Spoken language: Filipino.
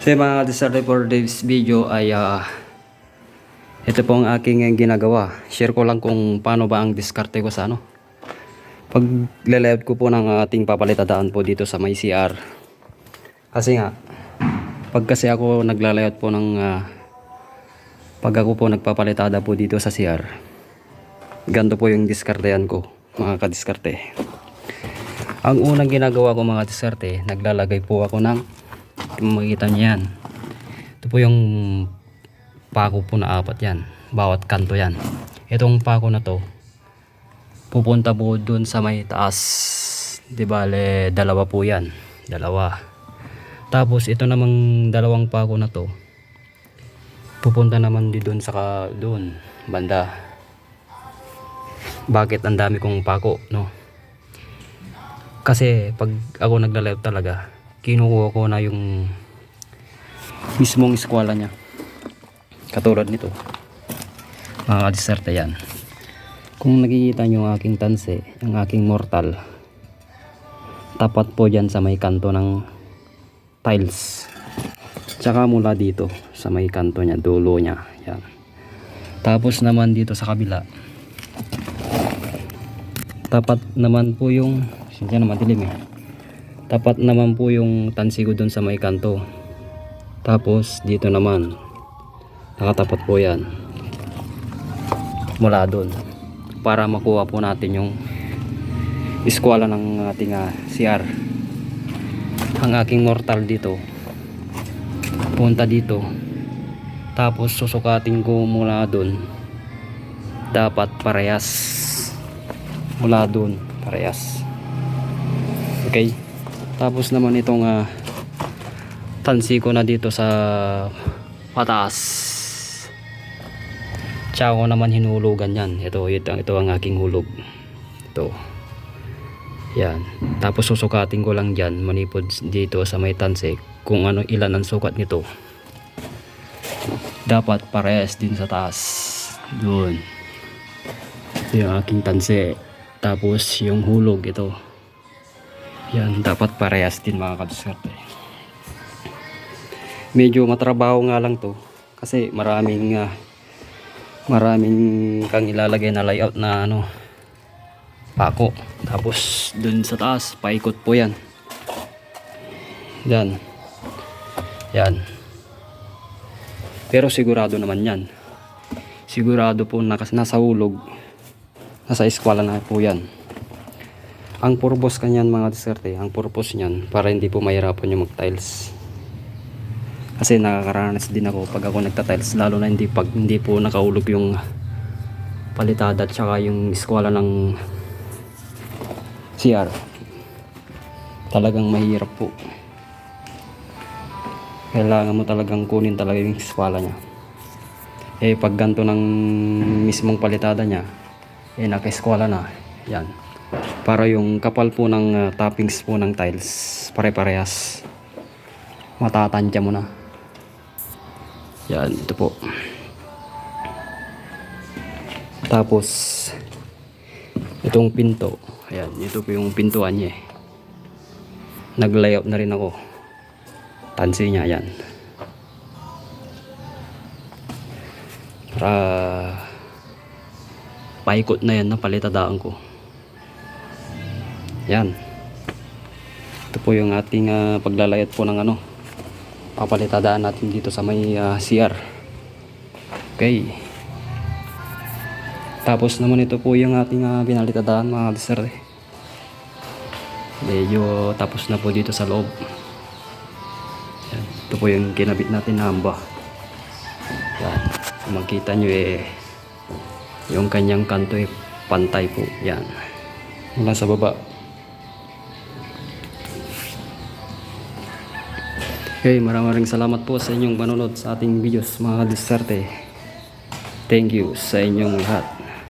So yung mga diskarte for this video ay ito po ang aking ginagawa. Share ko lang kung paano ba ang diskarte ko sa pag layout ko po ng ating papalitadaan po dito sa may CR. Kasi nga pag kasi ako naglalayot po ng pag ako po nagpapalitada po dito sa CR, ganito po yung diskartehan ko mga kadiskarte. Ang unang ginagawa ko mga diskarte, naglalagay po ako ng, makikita niyo yan, ito po yung pako po na 4 yan, bawat kanto yan. Itong pako na to pupunta po dun sa may taas, di bale dalawa po yan, dalawa. Tapos ito namang dalawang pako na to pupunta naman dun sa dun banda. Bakit ang dami kong pako, no? Kasi pag ako nagla-live talaga, kinukuha ko na yung mismong eskwela niya. Katulad nito, mga diskarte yan. Kung nakikita nyo ang aking tanse, ang aking mortal, tapat po dyan sa may kanto ng tiles. Tsaka mula dito sa may kanto niya, dulo niya, yan. Tapos naman dito sa kabila, tapat naman po yung, siya naman dilim eh, tapat naman po yung tansi ko dun sa may kanto. Tapos dito naman nakatapat po yan mula dun, para makuha po natin yung eskwela ng ating CR. Ang aking mortal dito punta dito, tapos susukatin ko mula dun, dapat parehas mula dun, parehas. Okay, tapos naman itong tansi ko na dito sa pataas, tsaka ko naman hinulugan yan. Ito ang aking hulog, ito yan. Tapos susukatin ko lang dyan, manipod dito sa may tansi, kung ilan ang sukat nito, dapat parehas din sa taas doon. Ito yung aking tansi, tapos yung hulog ito, yan, dapat parehas din mga kadiskarte. Medyo matrabaho nga lang to kasi maraming kang ilalagay na layout na pako. Tapos dun sa taas paikot po yan, yan, yan. Pero sigurado naman yan, sigurado po na nasa hulog, nasa eskwela na po yan. Ang purpose kanyan mga diskarte, ang purpose nyan para hindi po mahirapan yung mag tiles. Kasi nakakaranas din ako pag ako nagta-tiles, lalo na hindi po nakaulog yung palitada at saka yung eskwela ng CR. Talagang mahirap po. Kailangan mo talagang kunin talaga yung eskwela nya. Pag ganito ng mismong palitada nya, naka-eskwela na yan, para yung kapal po ng toppings po ng tiles pare-parehas, matatansya mo na yan. Ito po. Tapos itong pinto, ayan, ito po yung pintuan niya. Nag-layout na rin ako, tansi niya, yan, para paikot na yan na palitadaan ko. Yan, ito po yung ating paglalayat po ng papalitadaan natin dito sa may CR. Okay, tapos naman ito po yung ating pinalitadaan mga diskarte. Medyo tapos na po dito sa loob. Yan, ito po yung kinabit natin na hamba. Yan, kung makita nyo yung kanyang kanto pantay po yan mula sa baba. Okay, maraming salamat po sa inyong manonood sa ating videos mga diskarte. Thank you sa inyong lahat.